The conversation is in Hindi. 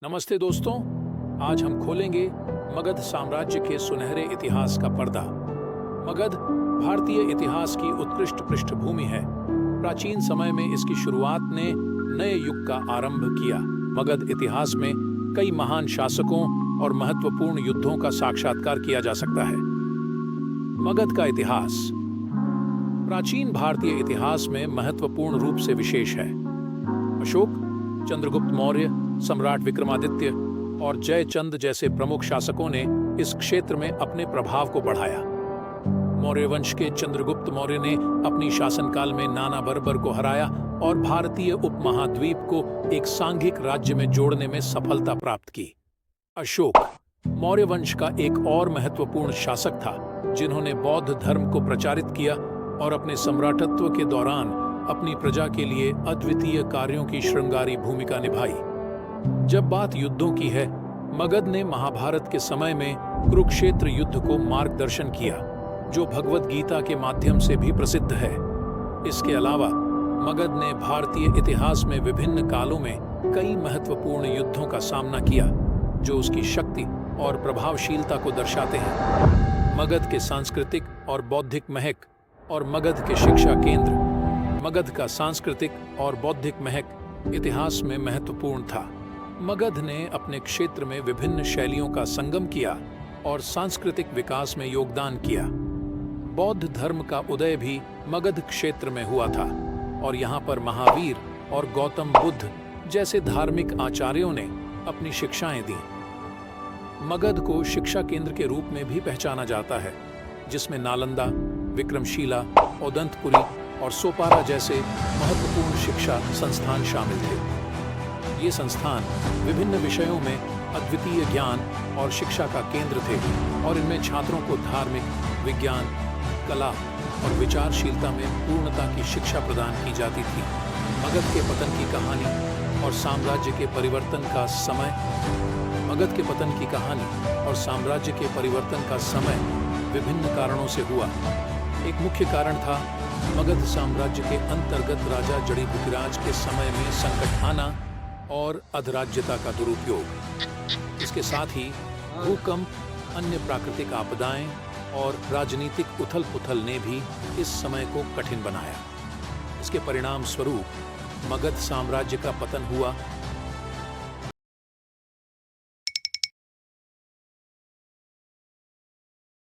नमस्ते दोस्तों, आज हम खोलेंगे मगध साम्राज्य के सुनहरे इतिहास का पर्दा। मगध भारतीय इतिहास की उत्कृष्ट पृष्ठभूमि है। प्राचीन समय में इसकी शुरुआत ने नए युग का आरंभ किया। मगध इतिहास में कई महान शासकों और महत्वपूर्ण युद्धों का साक्षात्कार किया जा सकता है। मगध का इतिहास प्राचीन भारतीय इतिहास में महत्वपूर्ण रूप से विशेष है। अशोक, चंद्रगुप्त मौर्य, सम्राट विक्रमादित्य और जयचंद जैसे प्रमुख शासकों ने इस क्षेत्र में अपने प्रभाव को बढ़ाया। मौर्य वंश के चंद्रगुप्त मौर्य ने अपनी शासनकाल में नाना बर्बर को हराया और भारतीय उपमहाद्वीप को एक सांघिक राज्य में जोड़ने में सफलता प्राप्त की। अशोक मौर्य वंश का एक और महत्वपूर्ण शासक था, जिन्होंने बौद्ध धर्म को प्रचारित किया और अपने सम्राटत्व के दौरान अपनी प्रजा के लिए अद्वितीय कार्यों की श्रृंगारी भूमिका निभाई। जब बात युद्धों की है, मगध ने महाभारत के समय में कुरुक्षेत्र युद्ध को मार्गदर्शन किया, जो भगवद गीता के माध्यम से भी प्रसिद्ध है। इसके अलावा मगध ने भारतीय इतिहास में विभिन्न कालों में कई महत्वपूर्ण युद्धों का सामना किया, जो उसकी शक्ति और प्रभावशीलता को दर्शाते हैं। मगध के सांस्कृतिक और बौद्धिक महक और मगध के शिक्षा केंद्र। मगध का सांस्कृतिक और बौद्धिक महक इतिहास में महत्वपूर्ण था। मगध ने अपने क्षेत्र में विभिन्न शैलियों का संगम किया और सांस्कृतिक विकास में योगदान किया। बौद्ध धर्म का उदय भी मगध क्षेत्र में हुआ था और यहाँ पर महावीर और गौतम बुद्ध जैसे धार्मिक आचार्यों ने अपनी शिक्षाएं दी। मगध को शिक्षा केंद्र के रूप में भी पहचाना जाता है, जिसमें नालंदा, विक्रमशिला, ओदंतपुरी और सोपारा जैसे महत्वपूर्ण शिक्षा संस्थान शामिल थे। ये संस्थान विभिन्न विषयों में अद्वितीय ज्ञान और शिक्षा का केंद्र थे और इनमें छात्रों को धार्मिक, विज्ञान, कला और विचारशीलता में पूर्णता की शिक्षा प्रदान की जाती थी। मगध के पतन की कहानी और साम्राज्य के परिवर्तन का समय। मगध के पतन की कहानी और साम्राज्य के परिवर्तन का समय विभिन्न कारणों से हुआ। एक मुख्य कारण था मगध साम्राज्य के अंतर्गत राजा जड़ीबुटिराज के समय में संकट आना और अधिराज्यता का दुरुपयोग। इसके साथ ही भूकंप, अन्य प्राकृतिक आपदाएं और राजनीतिक उथल-पुथल ने भी इस समय को कठिन बनाया। इसके परिणाम स्वरूप मगध साम्राज्य का पतन हुआ